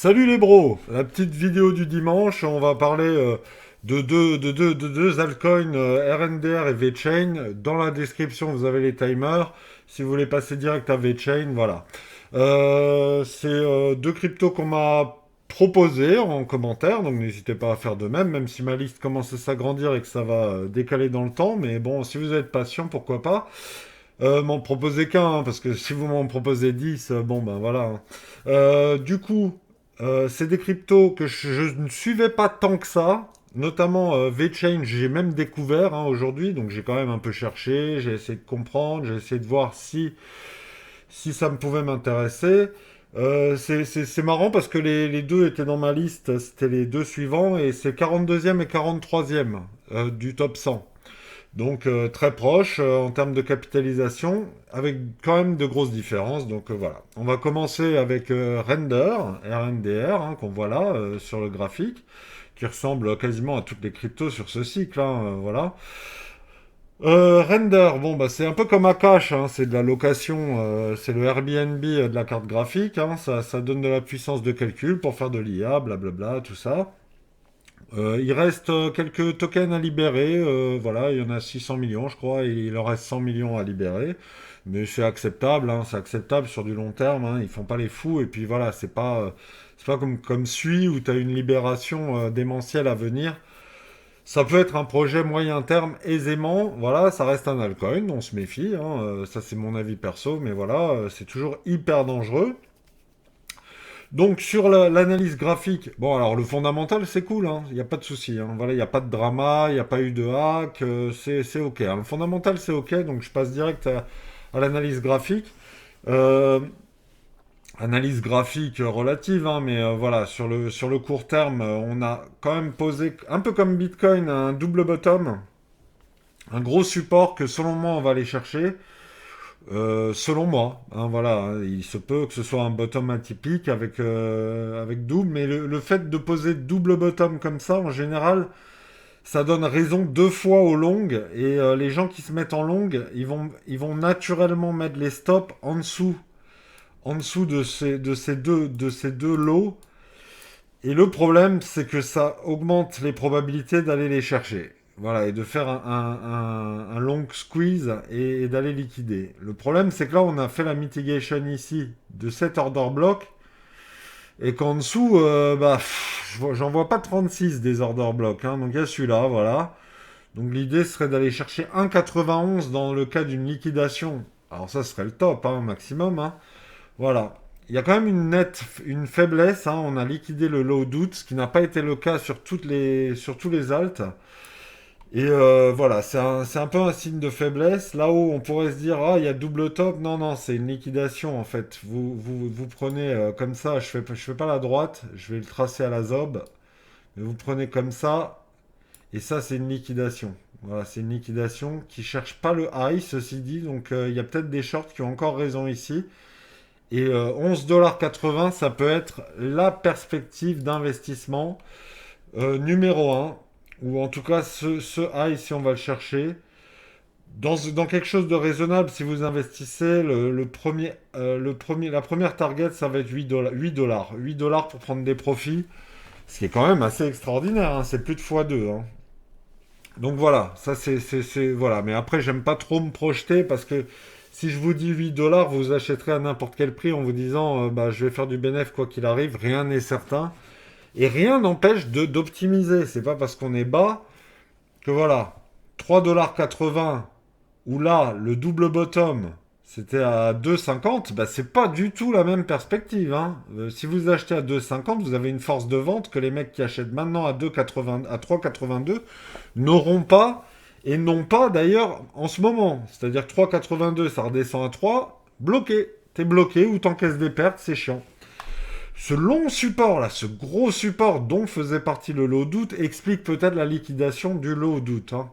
Salut les bros, la petite vidéo du dimanche, on va parler de deux altcoins RNDR et VeChain. Dans la description, vous avez les timers. Si vous voulez passer direct à VeChain, voilà. C'est deux cryptos qu'on m'a proposé en commentaire, donc n'hésitez pas à faire de même, même si ma liste commence à s'agrandir et que ça va décaler dans le temps. Mais bon, si vous êtes patient, pourquoi pas. M'en proposez qu'un, hein, parce que si vous m'en proposez 10, bon ben voilà, hein. C'est des cryptos que je ne suivais pas tant que ça, notamment VeChain, j'ai même découvert hein, aujourd'hui, donc j'ai quand même un peu cherché, j'ai essayé de comprendre, j'ai essayé de voir si ça me pouvait m'intéresser. C'est marrant parce que les deux étaient dans ma liste, c'était les deux suivants, et c'est 42e et 43e du top 100. Donc très proche en termes de capitalisation, avec quand même de grosses différences. Donc voilà. On va commencer avec Render, RNDR, hein, qu'on voit là sur le graphique, qui ressemble quasiment à toutes les cryptos sur ce cycle. Hein, voilà. Render, bon bah c'est un peu comme Akash, hein, c'est de la location, c'est le Airbnb de la carte graphique. Hein, ça donne de la puissance de calcul pour faire de l'IA, blablabla, tout ça. Il reste quelques tokens à libérer. Voilà, il y en a 600 millions, je crois, et il en reste 100 millions à libérer. Mais c'est acceptable, hein, c'est acceptable sur du long terme. Hein, ils font pas les fous. Et puis voilà, c'est pas comme Sui où tu as une libération démentielle à venir. Ça peut être un projet moyen terme aisément. Voilà, ça reste un altcoin, on se méfie. Hein, ça, c'est mon avis perso, mais voilà, c'est toujours hyper dangereux. Donc sur l'analyse graphique, bon alors le fondamental c'est cool, hein, il n'y a pas de souci, hein, voilà, il n'y a pas de drama, il n'y a pas eu de hack, c'est ok. Hein. Le fondamental c'est ok, donc je passe direct à l'analyse graphique. Euh, Analyse graphique relative, hein, mais voilà, sur le court terme, on a quand même posé, un peu comme Bitcoin, un double bottom, un gros support que selon moi on va aller chercher. Selon moi, hein, voilà, hein, il se peut que ce soit un bottom atypique avec double, mais le fait de poser double bottom comme ça, en général, ça donne raison deux fois au long, et les gens qui se mettent en long, ils vont naturellement mettre les stops en dessous de ces deux lots, et le problème, c'est que ça augmente les probabilités d'aller les chercher. Voilà, et de faire un long squeeze et d'aller liquider. Le problème, c'est que là, on a fait la mitigation ici de cet order block et qu'en dessous, j'en vois pas 36 des order blocks. Hein, donc il y a celui-là, voilà. Donc l'idée serait d'aller chercher 1,91 dans le cas d'une liquidation. Alors ça serait le top, hein, maximum. Hein. Voilà. Il y a quand même une faiblesse. Hein. On a liquidé le low doute, ce qui n'a pas été le cas sur tous les alts. Et voilà, c'est un peu un signe de faiblesse. Là-haut, on pourrait se dire, ah, il y a double top. Non, non, c'est une liquidation en fait. Vous prenez comme ça, je fais pas la droite, je vais le tracer à la zob. Mais vous prenez comme ça, et ça, c'est une liquidation. Voilà, c'est une liquidation qui cherche pas le high, ceci dit. Donc, il y a peut-être des shorts qui ont encore raison ici. Et 11,80$, ça peut être la perspective d'investissement numéro un, ou en tout cas ce high si on va le chercher. Dans quelque chose de raisonnable, si vous investissez, la première target, ça va être 8 $. 8 $. 8 $ pour prendre des profits, ce qui est quand même assez extraordinaire, hein, c'est plus de x2. Hein. Donc voilà, ça voilà. Mais après, j'aime pas trop me projeter parce que si je vous dis 8 $, vous achèterez à n'importe quel prix en vous disant bah, je vais faire du bénéfice quoi qu'il arrive, rien n'est certain. Et rien n'empêche d'optimiser. C'est pas parce qu'on est bas que voilà. 3,80 $, où là, le double bottom, c'était à 2,50, bah, c'est pas du tout la même perspective. Hein. Si vous achetez à 2,50, vous avez une force de vente que les mecs qui achètent maintenant à 2,80, à 3,82 n'auront pas, et n'ont pas d'ailleurs en ce moment. C'est-à-dire que 3,82, ça redescend à 3, bloqué. T'es bloqué ou t'encaisses des pertes, c'est chiant. Ce long support là, ce gros support dont faisait partie le lot doute, explique peut-être la liquidation du lot doute. Hein.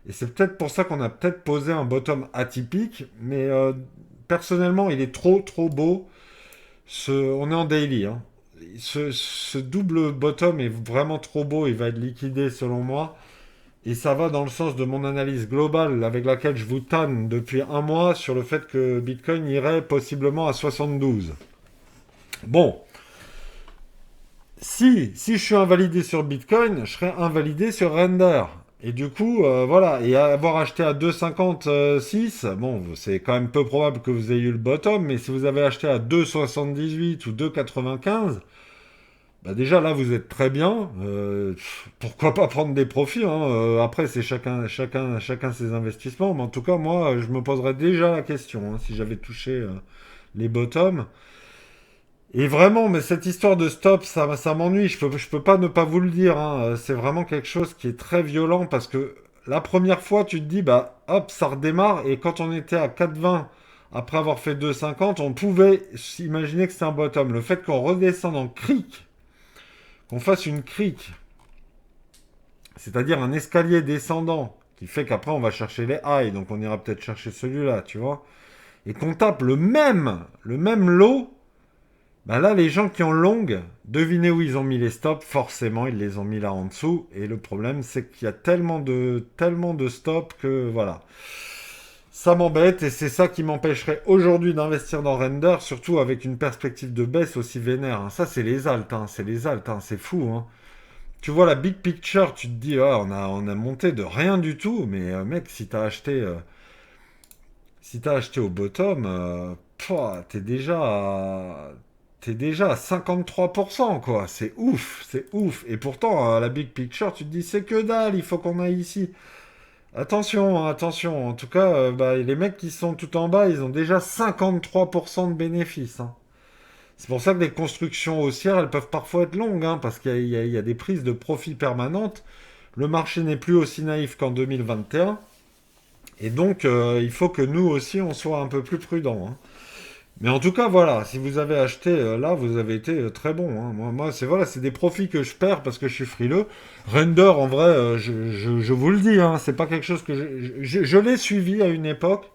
Et c'est peut-être pour ça qu'on a peut-être posé un bottom atypique, mais personnellement, il est trop beau. On est en daily. Hein. Ce double bottom est vraiment trop beau, il va être liquidé selon moi. Et ça va dans le sens de mon analyse globale avec laquelle je vous tanne depuis un mois sur le fait que Bitcoin irait possiblement à 72. Bon, Si je suis invalidé sur Bitcoin, je serai invalidé sur Render. Et du coup, voilà. Et avoir acheté à 2,56, bon, c'est quand même peu probable que vous ayez eu le bottom, mais si vous avez acheté à 2,78 ou 2,95, bah déjà là, vous êtes très bien. Pourquoi pas prendre des profits, hein. Après, c'est chacun ses investissements. Mais en tout cas, moi, je me poserais déjà la question, hein, si j'avais touché les bottoms. Et vraiment, mais cette histoire de stop, ça m'ennuie. Je peux pas ne pas vous le dire, hein. C'est vraiment quelque chose qui est très violent parce que la première fois, tu te dis, bah, hop, ça redémarre. Et quand on était à 4,20, après avoir fait 2,50, on pouvait s'imaginer que c'était un bottom. Le fait qu'on redescende en cric, qu'on fasse une crique, c'est-à-dire un escalier descendant, qui fait qu'après on va chercher les highs, donc on ira peut-être chercher celui-là, tu vois, et qu'on tape le même lot. Ben là, les gens qui ont longue, devinez où ils ont mis les stops, forcément, ils les ont mis là en dessous. Et le problème, c'est qu'il y a tellement de stops que voilà. Ça m'embête et c'est ça qui m'empêcherait aujourd'hui d'investir dans Render, surtout avec une perspective de baisse aussi vénère, hein. Ça, c'est les altes, hein, c'est les altes, hein, c'est fou, hein. Tu vois la big picture, tu te dis, ah, on a monté de rien du tout, mais mec, si t'as acheté au bottom, pouah, t'es déjà à 53%, quoi. C'est ouf, c'est ouf. Et pourtant, la big picture, tu te dis, c'est que dalle, il faut qu'on aille ici. Attention, hein, attention. En tout cas, bah, les mecs qui sont tout en bas, ils ont déjà 53% de bénéfices, hein. C'est pour ça que les constructions haussières, elles peuvent parfois être longues, hein, parce qu'il y a des prises de profit permanentes. Le marché n'est plus aussi naïf qu'en 2021. Et donc, il faut que nous aussi, on soit un peu plus prudents, hein. Mais en tout cas, voilà, si vous avez acheté là, vous avez été très bon, hein. Moi, c'est voilà, c'est des profits que je perds parce que je suis frileux. Render, en vrai, je vous le dis, hein, c'est pas quelque chose que je l'ai suivi à une époque,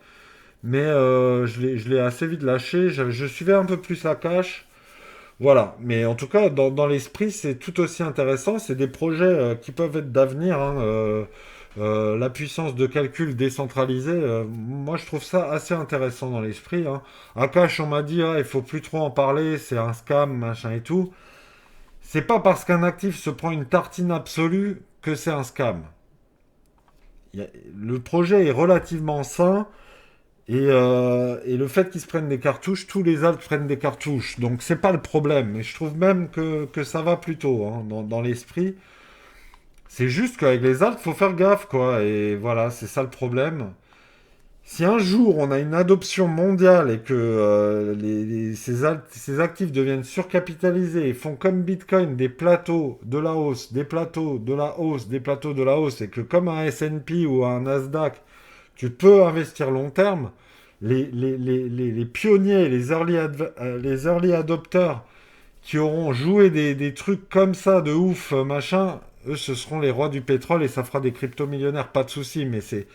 mais je l'ai assez vite lâché. Je suivais un peu plus la cash. Voilà, mais en tout cas, dans l'esprit, c'est tout aussi intéressant. C'est des projets qui peuvent être d'avenir, hein. La puissance de calcul décentralisée, moi je trouve ça assez intéressant dans l'esprit, hein. Akash, on m'a dit, ah, il faut plus trop en parler, c'est un scam, machin et tout. C'est pas parce qu'un actif se prend une tartine absolue que c'est un scam. Le projet est relativement sain. Et le fait qu'ils se prennent des cartouches, tous les altes prennent des cartouches. Donc c'est pas le problème. Et je trouve même que ça va plutôt, hein, dans l'esprit. C'est juste qu'avec les altes, faut faire gaffe, quoi. Et voilà, c'est ça le problème. Si un jour on a une adoption mondiale et que ces actifs deviennent surcapitalisés et font comme Bitcoin des plateaux de la hausse, des plateaux de la hausse, des plateaux de la hausse, et que comme un S&P ou un Nasdaq, tu peux investir long terme, les pionniers, les early adopters qui auront joué des trucs comme ça de ouf, machin, eux, ce seront les rois du pétrole et ça fera des crypto-millionnaires, pas de souci, mais c'est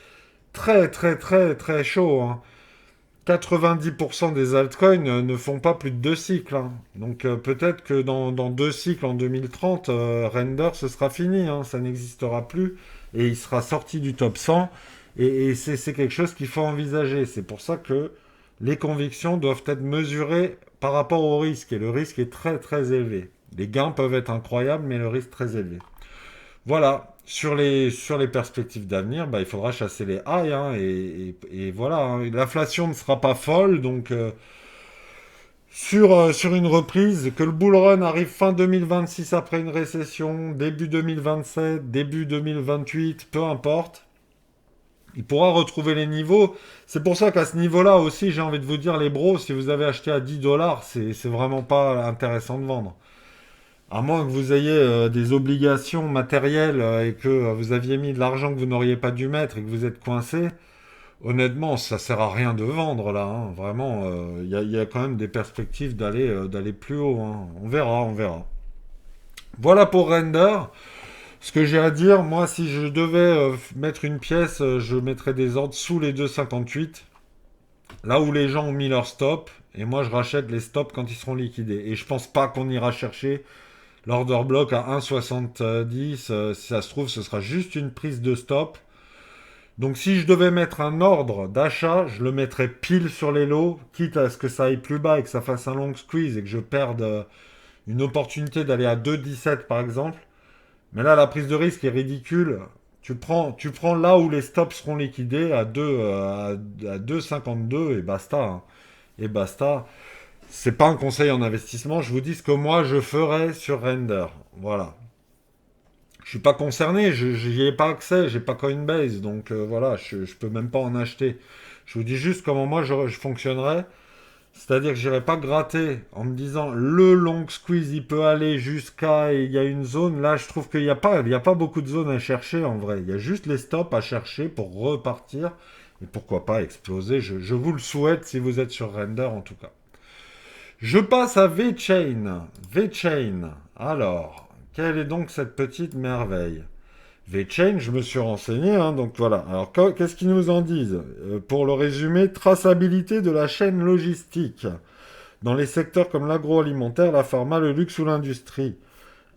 très, très, très, très chaud, hein. 90% des altcoins ne font pas plus de deux cycles, hein. Donc peut-être que dans deux cycles, en 2030, Render, ce sera fini, hein. Ça n'existera plus et il sera sorti du top 100. Et c'est quelque chose qu'il faut envisager. C'est pour ça que les convictions doivent être mesurées par rapport au risque. Et le risque est très très élevé. Les gains peuvent être incroyables, mais le risque très élevé. Voilà, sur les perspectives d'avenir, bah, il faudra chasser les highs, hein, et voilà, hein. L'inflation ne sera pas folle, donc sur une reprise, que le bull run arrive fin 2026 après une récession, début 2027, début 2028, peu importe, il pourra retrouver les niveaux. C'est pour ça qu'à ce niveau-là aussi, j'ai envie de vous dire, les bros, si vous avez acheté à 10 dollars, c'est vraiment pas intéressant de vendre. À moins que vous ayez des obligations matérielles et que vous aviez mis de l'argent que vous n'auriez pas dû mettre et que vous êtes coincé, honnêtement, ça sert à rien de vendre là, hein. Vraiment, il y a quand même des perspectives d'aller plus haut, hein. On verra, on verra. Voilà pour Render. Ce que j'ai à dire, moi, si je devais mettre une pièce, je mettrais des ordres sous les 2,58, là où les gens ont mis leur stop, et moi je rachète les stops quand ils seront liquidés. Et je pense pas qu'on ira chercher l'order block à 1,70. Si ça se trouve, ce sera juste une prise de stop. Donc si je devais mettre un ordre d'achat, je le mettrais pile sur les lots, quitte à ce que ça aille plus bas et que ça fasse un long squeeze et que je perde une opportunité d'aller à 2,17 par exemple. Mais là, la prise de risque est ridicule. Tu prends là où les stops seront liquidés à 2, à 2,52 et basta, hein. Et basta. C'est pas un conseil en investissement. Je vous dis ce que moi je ferais sur Render. Voilà. Je suis pas concerné, j'y ai pas accès, j'ai pas Coinbase, donc voilà, je peux même pas en acheter. Je vous dis juste comment moi je fonctionnerais. C'est-à-dire que j'irai pas gratter en me disant le long squeeze il peut aller jusqu'à et il y a une zone. Là, je trouve qu'il y a pas beaucoup de zones à chercher en vrai. Il y a juste les stops à chercher pour repartir et pourquoi pas exploser. Je vous le souhaite si vous êtes sur Render en tout cas. Je passe à VeChain. VeChain. Alors, quelle est donc cette petite merveille? VeChain, je me suis renseigné, hein, donc voilà. Alors, qu'est-ce qu'ils nous en disent? Pour le résumé, traçabilité de la chaîne logistique dans les secteurs comme l'agroalimentaire, la pharma, le luxe ou l'industrie.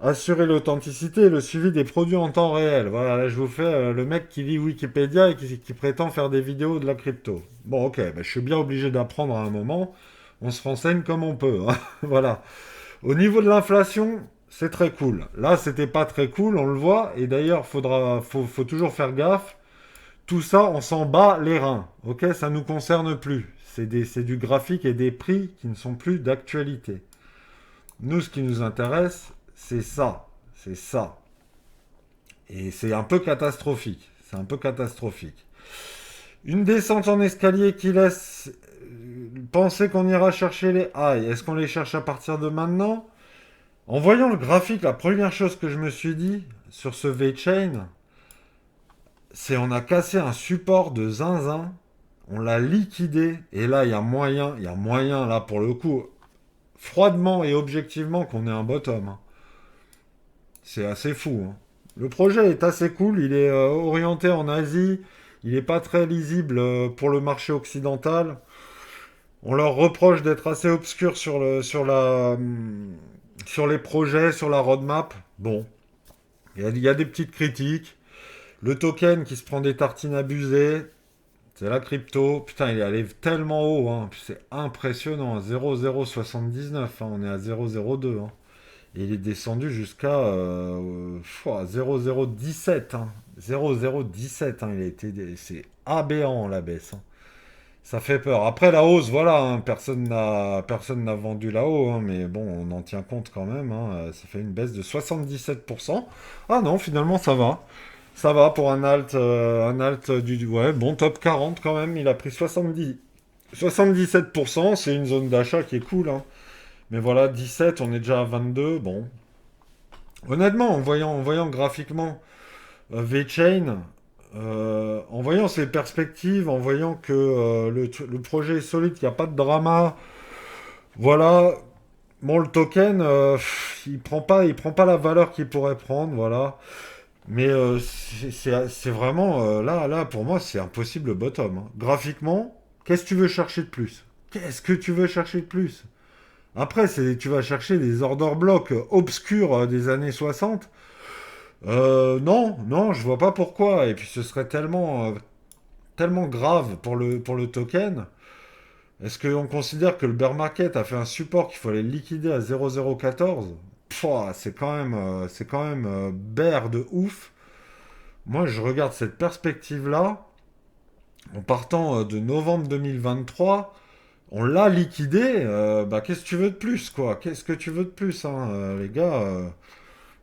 Assurer l'authenticité et le suivi des produits en temps réel. Voilà, là je vous fais le mec qui lit Wikipédia et qui prétend faire des vidéos de la crypto. Bon, ok, ben, je suis bien obligé d'apprendre à un moment. On se renseigne comme on peut, hein. Voilà. Au niveau de l'inflation, c'est très cool. Là, c'était pas très cool, on le voit. Et d'ailleurs, faut toujours faire gaffe. Tout ça, on s'en bat les reins. Ok, ça nous concerne plus. C'est du graphique et des prix qui ne sont plus d'actualité. Nous, ce qui nous intéresse, c'est ça. C'est ça. Et c'est un peu catastrophique. C'est un peu catastrophique. Une descente en escalier qui laisse penser qu'on ira chercher les highs. Est-ce qu'on les cherche à partir de maintenant? En voyant le graphique, la première chose que je me suis dit sur ce V-Chain, c'est on a cassé un support de zinzin, on l'a liquidé, et là il y a moyen là pour le coup, froidement et objectivement qu'on ait un bottom, hein. C'est assez fou, hein. Le projet est assez cool, il est orienté en Asie, il n'est pas très lisible pour le marché occidental. On leur reproche d'être assez obscur sur les projets, sur la roadmap. Bon, il y a des petites critiques. Le token qui se prend des tartines abusées, c'est la crypto. Putain, il est allé tellement haut, hein. C'est impressionnant. 0,079, hein. On est à 0,02, hein. Et il est descendu jusqu'à 0,017, hein. 0,017, hein. C'est aberrant la baisse, hein. Ça fait peur. Après la hausse, voilà, hein, personne n'a vendu la haut, hein, mais bon, on en tient compte quand même, hein, ça fait une baisse de 77%. Ah non, finalement ça va. Ça va pour un alt ouais, bon top 40 quand même. Il a pris 77%. C'est une zone d'achat qui est cool, hein. Mais voilà, 17, on est déjà à 22. Bon, honnêtement, en voyant graphiquement VeChain, en voyant ses perspectives, en voyant que le projet est solide, qu'il n'y a pas de drama, voilà. Bon, le token, il prend pas la valeur qu'il pourrait prendre, voilà. Mais c'est vraiment là, pour moi, c'est impossible le bottom, hein. Graphiquement, qu'est-ce que tu veux chercher de plus? Qu'est-ce que tu veux chercher de plus? Après, tu vas chercher des order blocks obscurs des années 60. Non, non, je vois pas pourquoi. Et puis ce serait tellement grave pour le token. Est-ce qu'on considère que le bear market a fait un support qu'il fallait liquider à 0,014? Pouah, c'est quand même bear de ouf. Moi, je regarde cette perspective-là, en partant de novembre 2023, on l'a liquidé. Bah, qu'est-ce que tu veux de plus, quoi? Qu'est-ce que tu veux de plus, hein, les gars?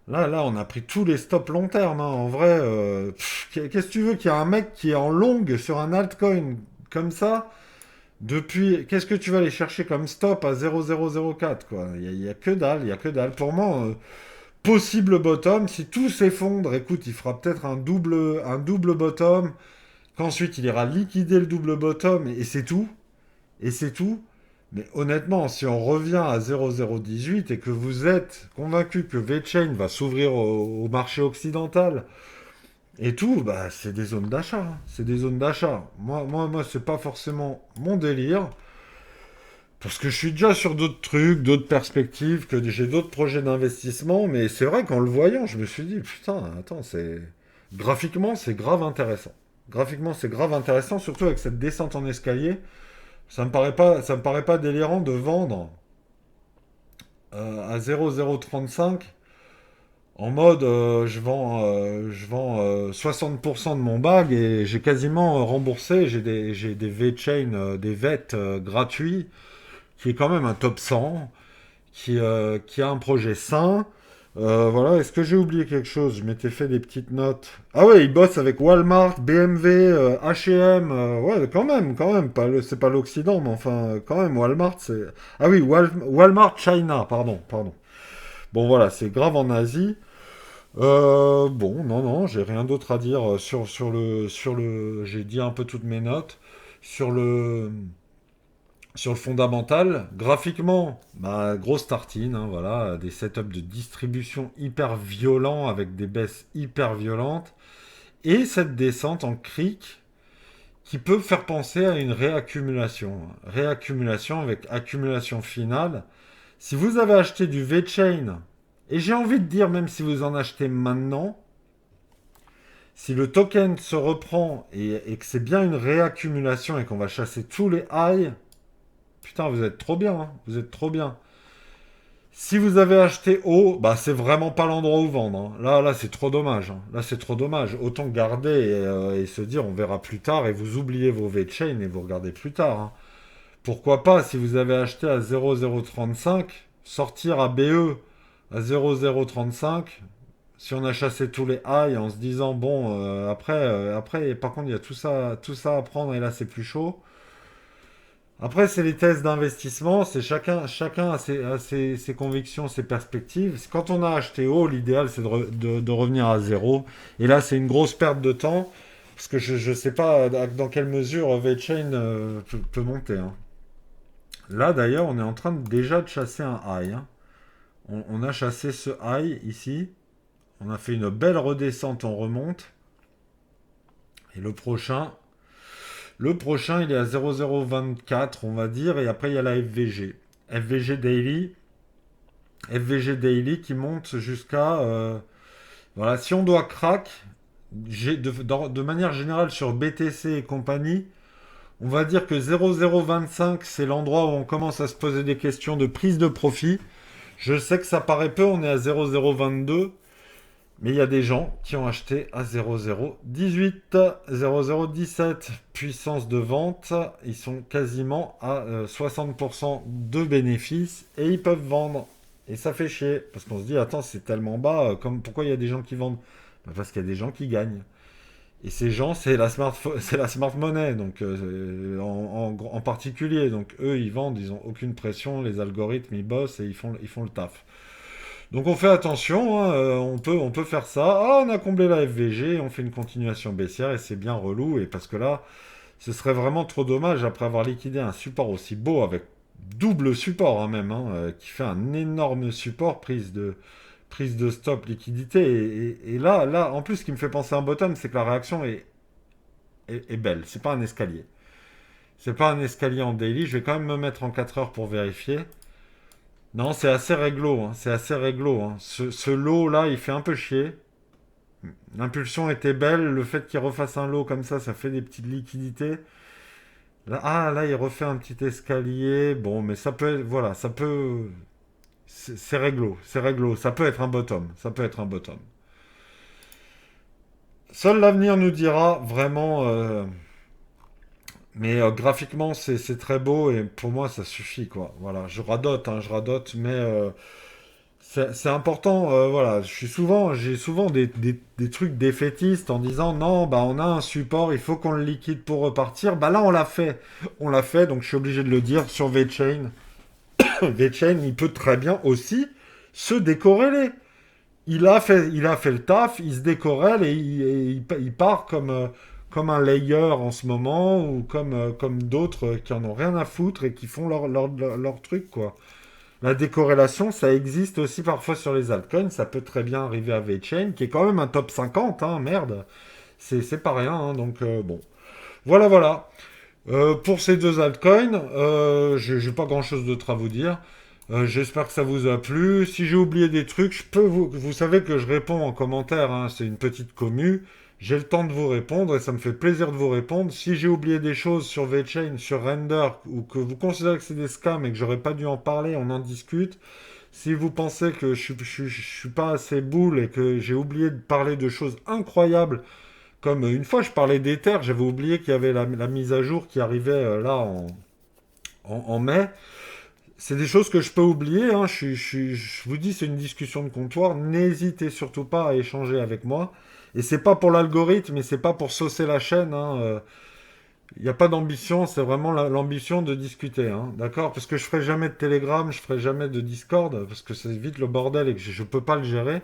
Là, on a pris tous les stops long terme, hein. En vrai, qu'est-ce que tu veux qu'il y a un mec qui est en longue sur un altcoin comme ça depuis. Qu'est-ce que tu vas aller chercher comme stop à 0,004, quoi? Il y a que dalle, il y a que dalle. Pour moi, possible bottom, si tout s'effondre, écoute, il fera peut-être un double bottom, qu'ensuite il ira liquider le double bottom, et c'est tout. Et c'est tout. Mais honnêtement, si on revient à 0,018 et que vous êtes convaincu que VeChain va s'ouvrir au marché occidental et tout, bah c'est des zones d'achat, hein. C'est des zones d'achat. Moi, c'est pas forcément mon délire. Parce que je suis déjà sur d'autres trucs, d'autres perspectives, que j'ai d'autres projets d'investissement, mais c'est vrai qu'en le voyant, je me suis dit, putain, attends, graphiquement, c'est grave intéressant. Graphiquement, c'est grave intéressant, surtout avec cette descente en escalier. Ça me paraît pas délirant de vendre à 0,035 en mode je vends 60% de mon bag et j'ai quasiment remboursé. J'ai des V-Chain, des VET gratuits, qui est quand même un top 100, qui a un projet sain. Voilà, est-ce que j'ai oublié quelque chose? Je m'étais fait des petites notes. Ah ouais, il bosse avec Walmart, BMW, H&M. Ouais, quand même. C'est pas l'Occident, mais enfin, quand même, Walmart, c'est. Ah oui, Walmart China, pardon. Bon, voilà, c'est grave en Asie. Bon, non, j'ai rien d'autre à dire J'ai dit un peu toutes mes notes sur le fondamental. Graphiquement, bah, grosse tartine, hein, voilà, des setups de distribution hyper violents avec des baisses hyper violentes et cette descente en cric qui peut faire penser à une réaccumulation. Réaccumulation avec accumulation finale. Si vous avez acheté du V-Chain, et j'ai envie de dire même si vous en achetez maintenant, si le token se reprend et que c'est bien une réaccumulation et qu'on va chasser tous les highs, putain, vous êtes trop bien, hein, vous êtes trop bien. Si vous avez acheté haut, bah c'est vraiment pas l'endroit où vendre, hein. Là, c'est trop dommage, hein. Là, c'est trop dommage. Autant garder et se dire, on verra plus tard, et vous oubliez vos V-Chain et vous regardez plus tard, hein. Pourquoi pas, si vous avez acheté à 0,035, sortir à BE à 0,035, si on a chassé tous les highs en se disant, bon, après, par contre, il y a tout ça à prendre, et là, c'est plus chaud. Après, c'est les thèses d'investissement, c'est chacun ses convictions, ses perspectives. Quand on a acheté haut, l'idéal c'est de revenir à zéro. Et là, c'est une grosse perte de temps, parce que je ne sais pas dans quelle mesure VeChain peut monter, hein. Là, d'ailleurs, on est en train déjà de chasser un high, hein. On a chassé ce high ici. On a fait une belle redescente, on remonte. Et le prochain, il est à 0,024, on va dire, et après il y a la FVG. FVG Daily. FVG Daily qui monte jusqu'à... voilà, si on doit crack, de manière générale sur BTC et compagnie, on va dire que 0,025, c'est l'endroit où on commence à se poser des questions de prise de profit. Je sais que ça paraît peu, on est à 0,022. Mais il y a des gens qui ont acheté à 0,018, 0,017 puissance de vente. Ils sont quasiment à 60% de bénéfices et ils peuvent vendre. Et ça fait chier parce qu'on se dit, attends, c'est tellement bas, pourquoi il y a des gens qui vendent? Bah, parce qu'il y a des gens qui gagnent. Et ces gens, c'est la smart money, donc en particulier. Donc eux, ils vendent, ils n'ont aucune pression, les algorithmes, ils bossent et ils font le taf. Donc on fait attention, hein, on peut faire ça. Ah, on a comblé la FVG, on fait une continuation baissière et c'est bien relou. Et parce que là, ce serait vraiment trop dommage après avoir liquidé un support aussi beau avec double support, hein, même, hein, qui fait un énorme support, prise de stop, liquidité. Et là, en plus, ce qui me fait penser à un bottom, c'est que la réaction est belle. C'est pas un escalier. C'est pas un escalier en daily. Je vais quand même me mettre en 4 heures pour vérifier. Non, c'est assez réglo, hein, c'est assez réglo, hein. Ce lot-là, il fait un peu chier. L'impulsion était belle, le fait qu'il refasse un lot comme ça fait des petites liquidités. Là, il refait un petit escalier. Bon, mais ça peut être, voilà, ça peut... C'est réglo, c'est réglo. Ça peut être un bottom, ça peut être un bottom. Seul l'avenir nous dira vraiment... mais graphiquement, c'est très beau et pour moi, ça suffit, quoi. Voilà, je radote, hein, je radote, mais... c'est important, voilà. J'ai souvent des trucs défaitistes en disant non, bah on a un support, il faut qu'on le liquide pour repartir. Bah là, on l'a fait, donc je suis obligé de le dire sur VeChain. VeChain, il peut très bien aussi se décorréler. Il a fait le taf, il se décorrèle et il part comme un layer en ce moment ou comme d'autres qui en ont rien à foutre et qui font leur truc, quoi. La décorrélation, ça existe aussi parfois sur les altcoins. Ça peut très bien arriver à VeChain, qui est quand même un top 50, hein, merde. C'est pas rien, hein, donc bon. Voilà, voilà. Pour ces deux altcoins, j'ai pas grand-chose d'autre à vous dire. J'espère que ça vous a plu. Si j'ai oublié des trucs, vous savez que je réponds en commentaire, hein, c'est une petite commu. J'ai le temps de vous répondre et ça me fait plaisir de vous répondre. Si j'ai oublié des choses sur VeChain, sur Render, ou que vous considérez que c'est des scams et que j'aurais pas dû en parler, on en discute. Si vous pensez que je suis pas assez boule et que j'ai oublié de parler de choses incroyables, comme une fois je parlais d'Ether, j'avais oublié qu'il y avait la mise à jour qui arrivait là en mai. C'est des choses que je peux oublier, hein. Je vous dis, c'est une discussion de comptoir. N'hésitez surtout pas à échanger avec moi. Et c'est pas pour l'algorithme, et c'est pas pour saucer la chaîne, hein. Il n'y a pas d'ambition, c'est vraiment l'ambition de discuter, hein. D'accord? Parce que je ferai jamais de Telegram, je ferai jamais de Discord, parce que c'est vite le bordel et que je peux pas le gérer.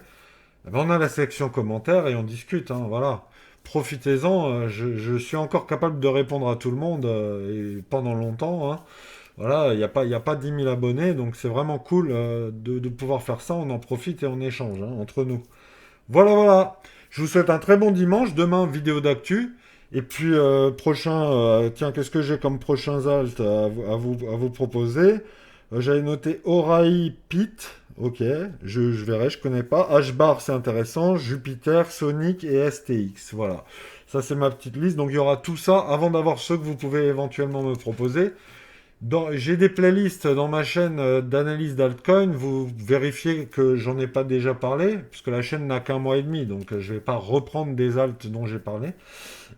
Eh ben, on a la section commentaires et on discute, hein. Voilà. Profitez-en, je suis encore capable de répondre à tout le monde et pendant longtemps, hein. Voilà, il y a pas 10 000 abonnés, donc c'est vraiment cool de pouvoir faire ça. On en profite et on échange, hein, entre nous. Voilà, voilà. Je vous souhaite un très bon dimanche. Demain, vidéo d'actu. Et puis, tiens, qu'est-ce que j'ai comme prochains alt à vous proposer? J'avais noté Oraï Pit. Ok, je verrai, je connais pas. H-Bar, c'est intéressant. Jupiter, Sonic et STX. Voilà. Ça, c'est ma petite liste. Donc, il y aura tout ça avant d'avoir ceux que vous pouvez éventuellement me proposer. J'ai des playlists dans ma chaîne d'analyse d'altcoin. Vous vérifiez que j'en ai pas déjà parlé, puisque la chaîne n'a qu'un mois et demi, donc je vais pas reprendre des alts dont j'ai parlé.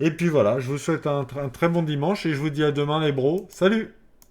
Et puis voilà, je vous souhaite un très bon dimanche et je vous dis à demain les bros. Salut!